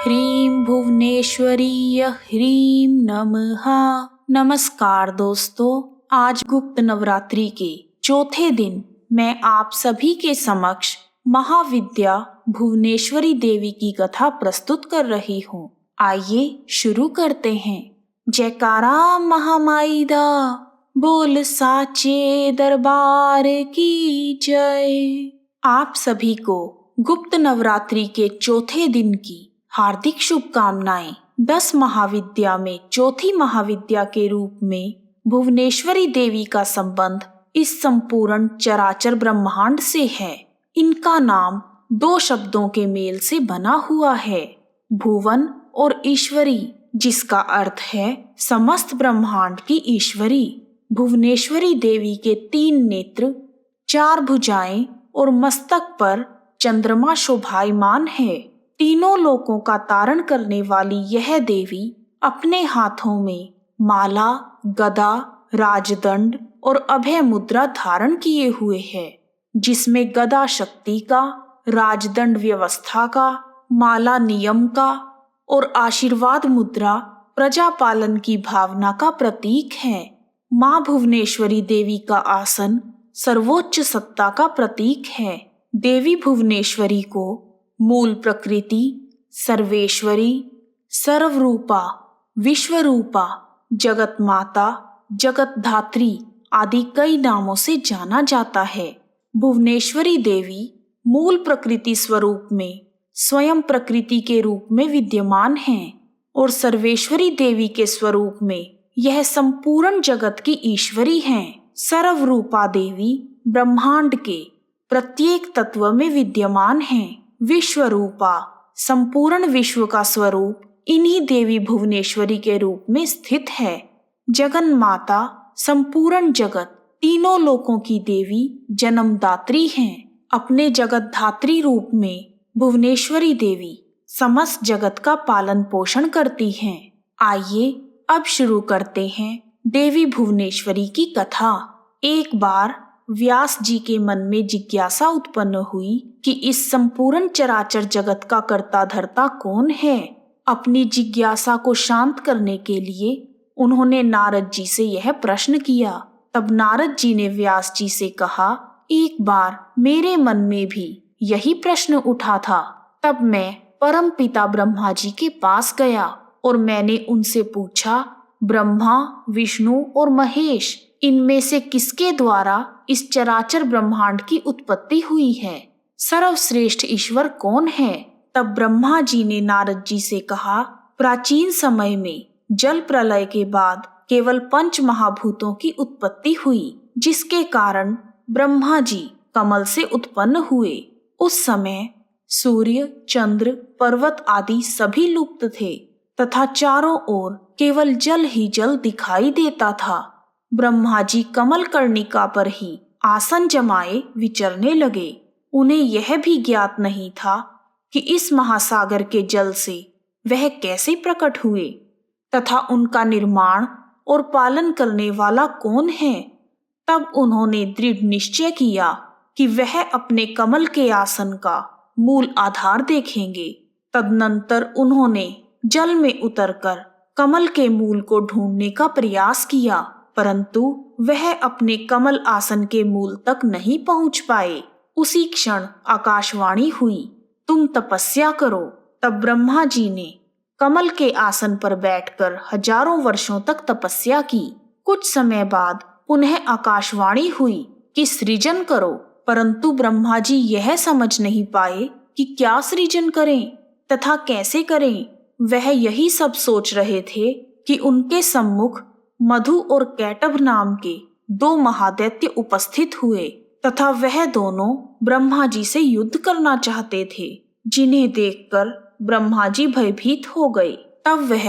ह्रीं भुवनेश्वरीय ह्रीं नमः। नमस्कार दोस्तों, आज गुप्त नवरात्रि के चौथे दिन मैं आप सभी के समक्ष महाविद्या भुवनेश्वरी देवी की कथा प्रस्तुत कर रही हूँ। आइए शुरू करते हैं। जयकारा महामाई दा, बोल साचे दरबार की जय। आप सभी को गुप्त नवरात्रि के चौथे दिन की हार्दिक शुभकामनाएं। 10 महाविद्या में चौथी महाविद्या के रूप में भुवनेश्वरी देवी का संबंध इस संपूर्ण चराचर ब्रह्मांड से है। इनका नाम 2 शब्दों के मेल से बना हुआ है, भुवन और ईश्वरी, जिसका अर्थ है समस्त ब्रह्मांड की ईश्वरी। भुवनेश्वरी देवी के 3 नेत्र, 4 भुजाएं और मस्तक पर चंद्रमा शोभायमान है। तीनों लोकों का तारण करने वाली यह देवी अपने हाथों में माला, गदा, राजदंड और अभय मुद्रा धारण किए हुए है, जिसमें गदा शक्ति का, राजदंड व्यवस्था का, माला नियम का और आशीर्वाद मुद्रा प्रजा पालन की भावना का प्रतीक है। माँ भुवनेश्वरी देवी का आसन सर्वोच्च सत्ता का प्रतीक है। देवी भुवनेश्वरी को मूल प्रकृति, सर्वेश्वरी, सर्वरूपा, विश्वरूपा, जगत माता, जगत धात्री आदि कई नामों से जाना जाता है। भुवनेश्वरी देवी मूल प्रकृति स्वरूप में स्वयं प्रकृति के रूप में विद्यमान है और सर्वेश्वरी देवी के स्वरूप में यह संपूर्ण जगत की ईश्वरी हैं। सर्वरूपा देवी ब्रह्मांड के प्रत्येक तत्व में विद्यमान है। विश्वरूपा संपूर्ण विश्व का स्वरूप इन्हीं देवी भुवनेश्वरी के रूप में स्थित है। जगन माता संपूर्ण जगत, तीनों लोकों की देवी जन्मदात्री हैं। अपने जगत धात्री रूप में भुवनेश्वरी देवी समस्त जगत का पालन पोषण करती हैं। आइए अब शुरू करते हैं देवी भुवनेश्वरी की कथा। एक बार व्यास जी के मन में जिज्ञासा उत्पन्न हुई कि इस संपूर्ण चराचर जगत का कर्ता धर्ता कौन है। अपनी जिज्ञासा को शांत करने के लिए उन्होंने नारद जी से यह प्रश्न किया। तब नारद जी ने व्यास जी से कहा, एक बार मेरे मन में भी यही प्रश्न उठा था। तब मैं परम पिता ब्रह्मा जी के पास गया और मैंने उनसे पूछा, ब्रह्मा, विष्णु और महेश, इनमें से किसके द्वारा इस चराचर ब्रह्मांड की उत्पत्ति हुई है? सर्वश्रेष्ठ ईश्वर कौन है? तब ब्रह्मा जी ने नारद जी से कहा, प्राचीन समय में जल प्रलय के बाद केवल 5 महाभूतों की उत्पत्ति हुई, जिसके कारण ब्रह्मा जी कमल से उत्पन्न हुए। उस समय सूर्य, चंद्र, पर्वत आदि सभी लुप्त थे तथा चारों ओर केवल जल ही जल दिखाई देता था। ब्रह्मा जी कमल कर्णिका पर ही आसन जमाए विचरने लगे। उन्हें यह भी ज्ञात नहीं था कि इस महासागर के जल से वह कैसे प्रकट हुए तथा उनका निर्माण और पालन करने वाला कौन है। तब उन्होंने दृढ़ निश्चय किया कि वह अपने कमल के आसन का मूल आधार देखेंगे। तदनंतर उन्होंने जल में उतरकर कमल के मूल को ढूंढने का प्रयास किया, परंतु वह अपने कमल आसन के मूल तक नहीं पहुंच पाए। उसी क्षण आकाशवाणी हुई, तुम तपस्या करो। तब ब्रह्मा जी ने कमल के आसन पर बैठकर हजारों वर्षों तक तपस्या की। कुछ समय बाद पुनः आकाशवाणी हुई कि सृजन करो, परंतु ब्रह्मा जी यह समझ नहीं पाए कि क्या सृजन करें तथा कैसे करें। वह यही सब सोच रहे थे कि उनके सम्मुख मधु और कैटभ नाम के 2 महादैत्य उपस्थित हुए तथा वह दोनों ब्रह्मा जी से युद्ध करना चाहते थे, जिन्हें देखकर ब्रह्मा जी भयभीत हो गए। तब वह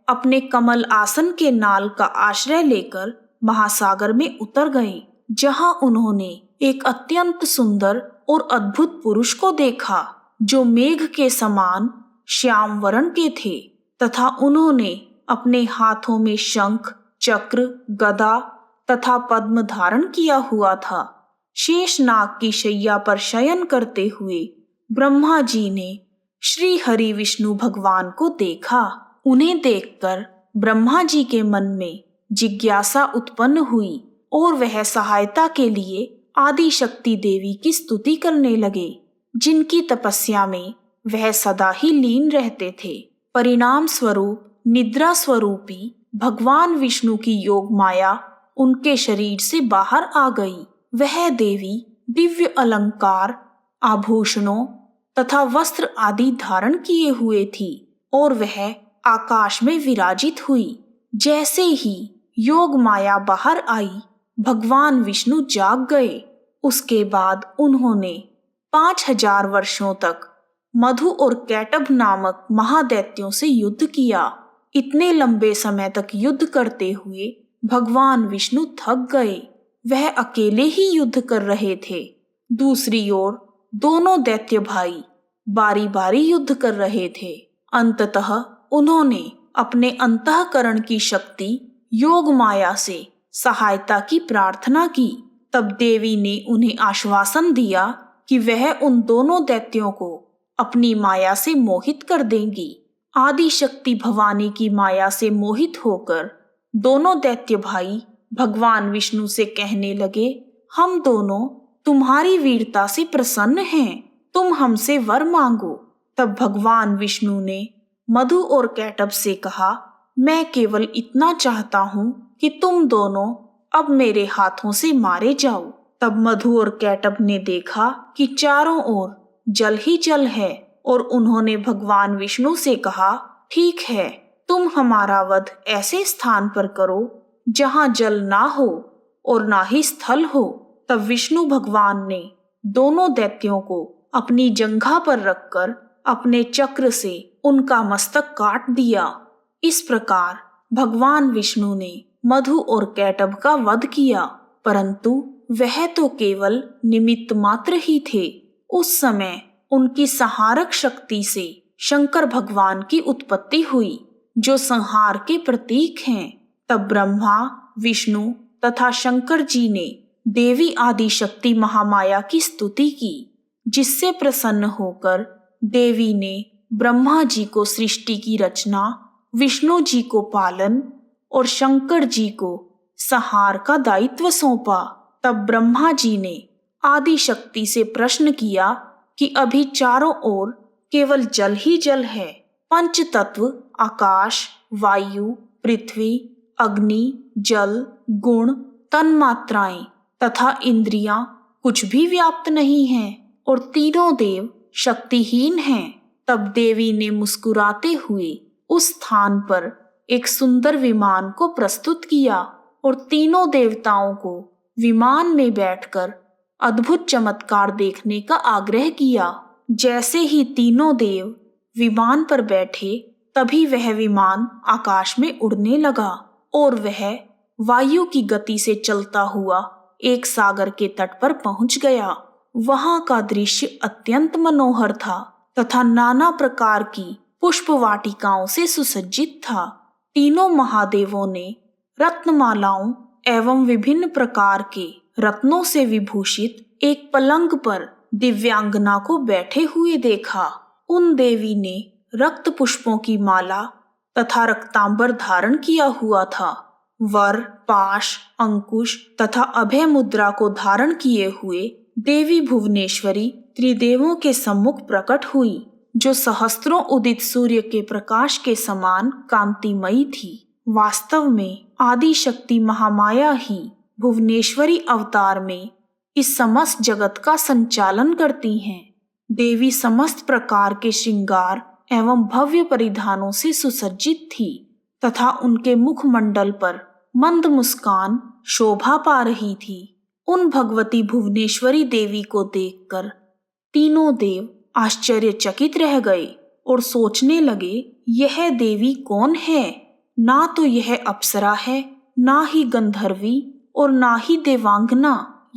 अपने कमल आसन के नाल का आश्रय लेकर महासागर में उतर गए, जहां उन्होंने एक अत्यंत सुंदर और अद्भुत पुरुष को देखा, जो मेघ के समान श्याम वर्ण के थे तथा उन्होंने अपने हाथों में शंख, चक्र, गदा तथा पद्म धारण किया हुआ था। शेषनाग की शैया पर शयन करते हुए ब्रह्मा जी ने श्री हरि विष्णु भगवान को देखा। उन्हें देखकर ब्रह्मा जी के मन में जिज्ञासा उत्पन्न हुई और वह सहायता के लिए आदि शक्ति देवी की स्तुति करने लगे, जिनकी तपस्या में वह सदा ही लीन रहते थे। परिणाम स्वरूप निद्रा स्वरूपी भगवान विष्णु की योग माया उनके शरीर से बाहर आ गई। वह देवी दिव्य अलंकार, आभूषणों तथा वस्त्र आदि धारण किए हुए थी और वह आकाश में विराजित हुई। जैसे ही योग माया बाहर आई, भगवान विष्णु जाग गए। उसके बाद उन्होंने 5000 वर्षों तक मधु और कैटभ नामक महादैत्यों से युद्ध किया। इतने लंबे समय तक युद्ध करते हुए भगवान विष्णु थक गए। वह अकेले ही युद्ध कर रहे थे। दूसरी ओर दोनों दैत्य भाई बारी बारी युद्ध कर रहे थे। अंततः उन्होंने अपने अंतःकरण की शक्ति योग माया से सहायता की प्रार्थना की। तब देवी ने उन्हें आश्वासन दिया कि वह उन दोनों दैत्यों को अपनी माया से मोहित कर देंगी। आदि शक्ति भवानी की माया से मोहित होकर दोनों दैत्य भाई भगवान विष्णु से कहने लगे, हम दोनों तुम्हारी वीरता से प्रसन्न हैं, तुम हमसे वर मांगो। तब भगवान विष्णु ने मधु और कैटभ से कहा, मैं केवल इतना चाहता हूँ कि तुम दोनों अब मेरे हाथों से मारे जाओ। तब मधु और कैटभ ने देखा कि चारों ओर जल ही जल है और उन्होंने भगवान विष्णु से कहा, ठीक है, तुम हमारा वध ऐसे स्थान पर करो जहाँ जल ना हो और ना ही स्थल हो। तब विष्णु भगवान ने दोनों दैत्यों को अपनी जंघा पर रखकर अपने चक्र से उनका मस्तक काट दिया। इस प्रकार भगवान विष्णु ने मधु और कैटभ का वध किया, परंतु वह तो केवल निमित्त मात्र ही थे। उस समय उनकी संहारक शक्ति से शंकर भगवान की उत्पत्ति हुई, जो संहार के प्रतीक हैं। तब ब्रह्मा, विष्णु तथा शंकर जी ने देवी आदि शक्ति महामाया की स्तुति की, जिससे प्रसन्न होकर देवी ने ब्रह्मा जी को सृष्टि की रचना, विष्णु जी को पालन और शंकर जी को संहार का दायित्व सौंपा। तब ब्रह्मा जी ने आदि शक्ति से प्रश्न किया कि अभी चारों ओर केवल जल ही जल है। पंच तत्व आकाश, वायु, पृथ्वी, अग्नि, जल, गुण, तन्मात्राएं तथा इंद्रियां कुछ भी व्याप्त नहीं हैं और तीनों देव शक्तिहीन हैं। तब देवी ने मुस्कुराते हुए उस स्थान पर एक सुंदर विमान को प्रस्तुत किया और तीनों देवताओं को विमान में बैठकर अद्भुत चमत्कार देखने का आग्रह किया। जैसे ही तीनों देव विमान पर बैठे, तभी वह विमान आकाश में उड़ने लगा और वह वायु की गति से चलता हुआ एक सागर के तट पर पहुंच गया। वहां का दृश्य अत्यंत मनोहर था तथा नाना प्रकार की पुष्प वाटिकाओं से सुसज्जित था। तीनों महादेवों ने रत्नमालाओं एवं विभिन्न प्रकार के रत्नों से विभूषित एक पलंग पर दिव्यांगना को बैठे हुए देखा। उन देवी ने रक्त पुष्पों की माला तथा रक्तांबर धारण किया हुआ था। वर, पाश, अंकुश तथा अभय मुद्रा को धारण किए हुए देवी भुवनेश्वरी त्रिदेवों के सम्मुख प्रकट हुई, जो सहस्त्रों उदित सूर्य के प्रकाश के समान कांतिमयी थी। वास्तव में आदि शक्ति महामाया ही भुवनेश्वरी अवतार में इस समस्त जगत का संचालन करती हैं। देवी समस्त प्रकार के श्रृंगार एवं भव्य परिधानों से सुसज्जित थी तथा उनके मुखमंडल पर मंद मुस्कान शोभा पा रही थी। उन भगवती भुवनेश्वरी देवी को देखकर तीनों देव आश्चर्यचकित रह गए और सोचने लगे, यह देवी कौन है? ना तो यह अप्सरा है, ना ही गंधर्वी और ना ही देवांगना।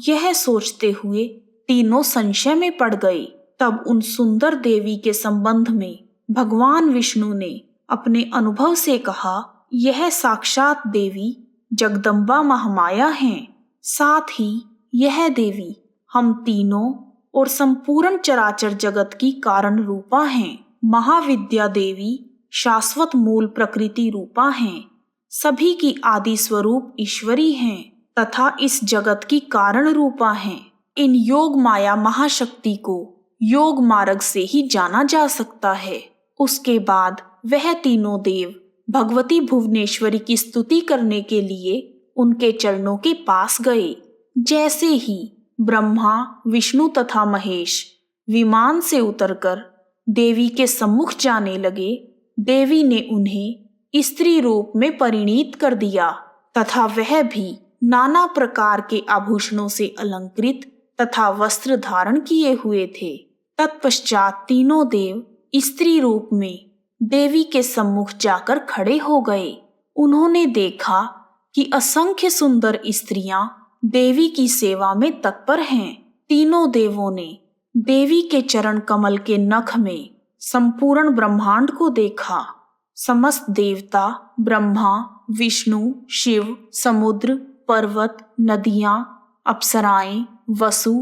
यह सोचते हुए तीनों संशय में पड़ गए। तब उन सुंदर देवी के संबंध में भगवान विष्णु ने अपने अनुभव से कहा, यह साक्षात देवी जगदम्बा महामाया हैं। साथ ही यह देवी हम तीनों और संपूर्ण चराचर जगत की कारण रूपा हैं। महाविद्या देवी शाश्वत मूल प्रकृति रूपा हैं, सभी की आदि स्वरूप ईश्वरी हैं तथा इस जगत की कारण रूपा हैं। इन योग माया महाशक्ति को योग मार्ग से ही जाना जा सकता है। उसके बाद वह तीनों देव भगवती भुवनेश्वरी की स्तुति करने के लिए उनके चरणों के पास गए। जैसे ही ब्रह्मा, विष्णु तथा महेश विमान से उतरकर देवी के सम्मुख जाने लगे, देवी ने उन्हें स्त्री रूप में परिणीत कर दिया तथा वह भी नाना प्रकार के आभूषणों से अलंकृत तथा वस्त्र धारण किए हुए थे। तत्पश्चात तीनों देव स्त्री रूप में देवी के सम्मुख जाकर खड़े हो गए। उन्होंने देखा कि असंख्य सुंदर स्त्रियां देवी की सेवा में तत्पर हैं। तीनों देवों ने देवी के चरण कमल के नख में संपूर्ण ब्रह्मांड को देखा। समस्त देवता, ब्रह्मा, विष्णु, शिव, समुद्र, पर्वत, नदियां, अप्सराएं, वसु,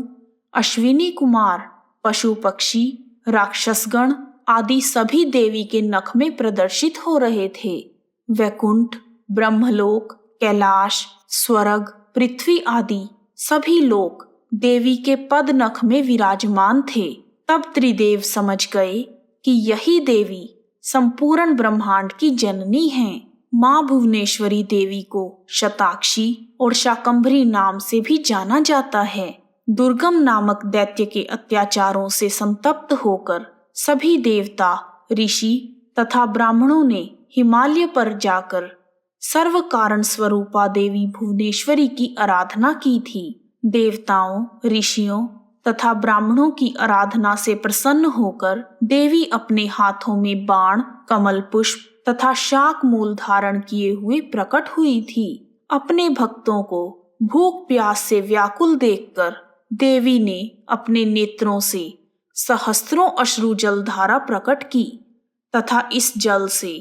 अश्विनी कुमार, पशु पक्षी, राक्षसगण आदि सभी देवी के नख में प्रदर्शित हो रहे थे। वैकुंठ, ब्रह्मलोक, कैलाश, स्वर्ग, पृथ्वी आदि सभी लोक देवी के पद नख में विराजमान थे। तब त्रिदेव समझ गए कि यही देवी संपूर्ण ब्रह्मांड की जननी हैं। माँ भुवनेश्वरी देवी को शताक्षी और शाकंभरी नाम से भी जाना जाता है। दुर्गम नामक दैत्य के अत्याचारों से संतप्त होकर सभी देवता, ऋषि तथा ब्राह्मणों ने हिमालय पर जाकर सर्व कारण स्वरूपा देवी भुवनेश्वरी की आराधना की थी। देवताओं, ऋषियों तथा ब्राह्मणों की आराधना से प्रसन्न होकर देवी अपने हाथों में बाण, कमल पुष्प तथा शाक मूल धारण किए हुए प्रकट हुई थी। अपने भक्तों को भूख प्यास से व्याकुल देखकर देवी ने अपने नेत्रों से सहस्त्रों अश्रु जल धारा प्रकट की तथा इस जल से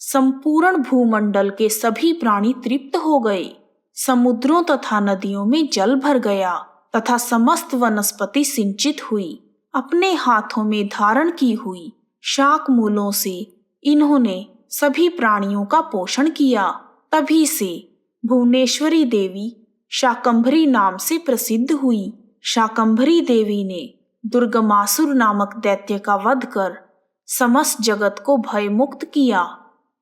संपूर्ण भूमंडल के सभी प्राणी तृप्त हो गए। समुद्रों तथा नदियों में जल भर गया तथा समस्त वनस्पति सिंचित हुई। अपने हाथों में धारण की हुई शाक मूलों से इन्होंने सभी प्राणियों का पोषण किया। तभी से भुवनेश्वरी देवी शाकंभरी नाम से प्रसिद्ध हुई। शाकंभरी देवी ने दुर्गमासुर नामक दैत्य का वध कर समस्त जगत को भयमुक्त किया।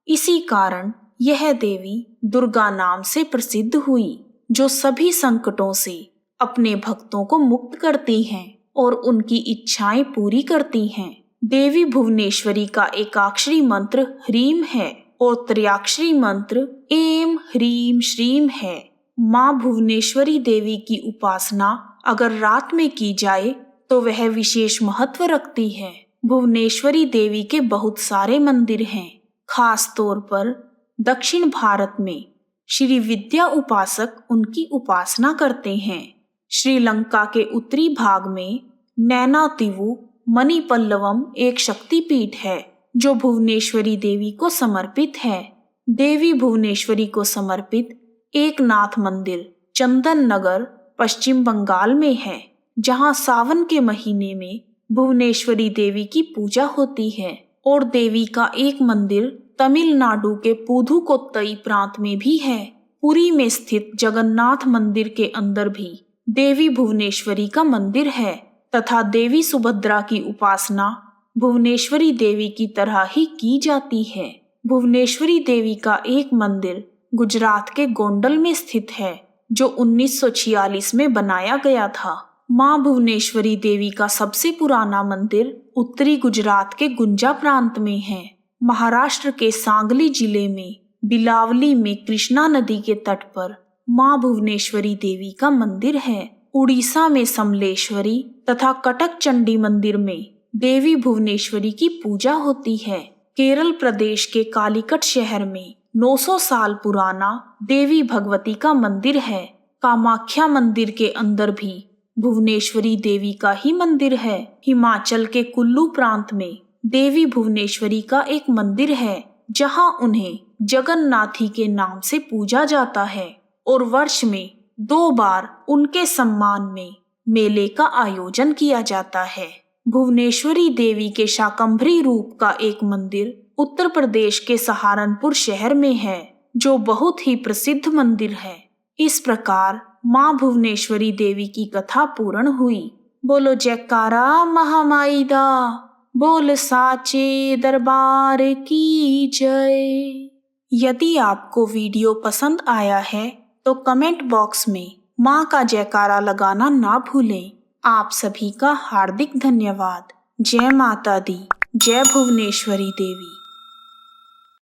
इसी कारण यह देवी दुर्गा नाम से प्रसिद्ध हुई, जो सभी संकटों से अपने भक्तों को मुक्त करती हैं और उनकी इच्छाएं पूरी करती हैं। देवी भुवनेश्वरी का एकाक्षरी मंत्र ह्रीम है और त्रयाक्षरी मंत्र ऐं ह्रीम श्रीम है। माँ भुवनेश्वरी देवी की उपासना अगर रात में की जाए तो वह विशेष महत्व रखती है। भुवनेश्वरी देवी के बहुत सारे मंदिर हैं। खास तौर पर दक्षिण भारत में श्री विद्या उपासक उनकी उपासना करते हैं। श्रीलंका के उत्तरी भाग में नैनातिवु मणिपल्लवम एक शक्तिपीठ है जो भुवनेश्वरी देवी को समर्पित है। देवी भुवनेश्वरी को समर्पित एक नाथ मंदिर चंदन नगर पश्चिम बंगाल में है, जहां सावन के महीने में भुवनेश्वरी देवी की पूजा होती है। और देवी का एक मंदिर तमिलनाडु के पुदुकोट्टई प्रांत में भी है। पुरी में स्थित जगन्नाथ मंदिर के अंदर भी देवी भुवनेश्वरी का मंदिर है तथा देवी सुभद्रा की उपासना भुवनेश्वरी देवी की तरह ही की जाती है। भुवनेश्वरी देवी का एक मंदिर गुजरात के गोंडल में स्थित है, जो 1946 में बनाया गया था। माँ भुवनेश्वरी देवी का सबसे पुराना मंदिर उत्तरी गुजरात के गुंजा प्रांत में है। महाराष्ट्र के सांगली जिले में बिलावली में कृष्णा नदी के तट पर माँ भुवनेश्वरी देवी का मंदिर है। उड़ीसा में समलेश्वरी तथा कटक चंडी मंदिर में देवी भुवनेश्वरी की पूजा होती है। केरल प्रदेश के कालीकट शहर में 900 साल पुराना देवी भगवती का मंदिर है। कामाख्या मंदिर के अंदर भी भुवनेश्वरी देवी का ही मंदिर है। हिमाचल के कुल्लू प्रांत में देवी भुवनेश्वरी का एक मंदिर है, जहां उन्हें जगन्नाथी के नाम से पूजा जाता है और वर्ष में 2 बार उनके सम्मान में मेले का आयोजन किया जाता है। भुवनेश्वरी देवी के शाकंभरी रूप का एक मंदिर उत्तर प्रदेश के सहारनपुर शहर में है, जो बहुत ही प्रसिद्ध मंदिर है। इस प्रकार माँ भुवनेश्वरी देवी की कथा पूर्ण हुई। बोलो जयकारा महामाई दा, बोल साचे दरबार की जय। यदि आपको वीडियो पसंद आया है तो कमेंट बॉक्स में माँ का जयकारा लगाना ना भूलें। आप सभी का हार्दिक धन्यवाद। जय माता दी, जय भुवनेश्वरी देवी।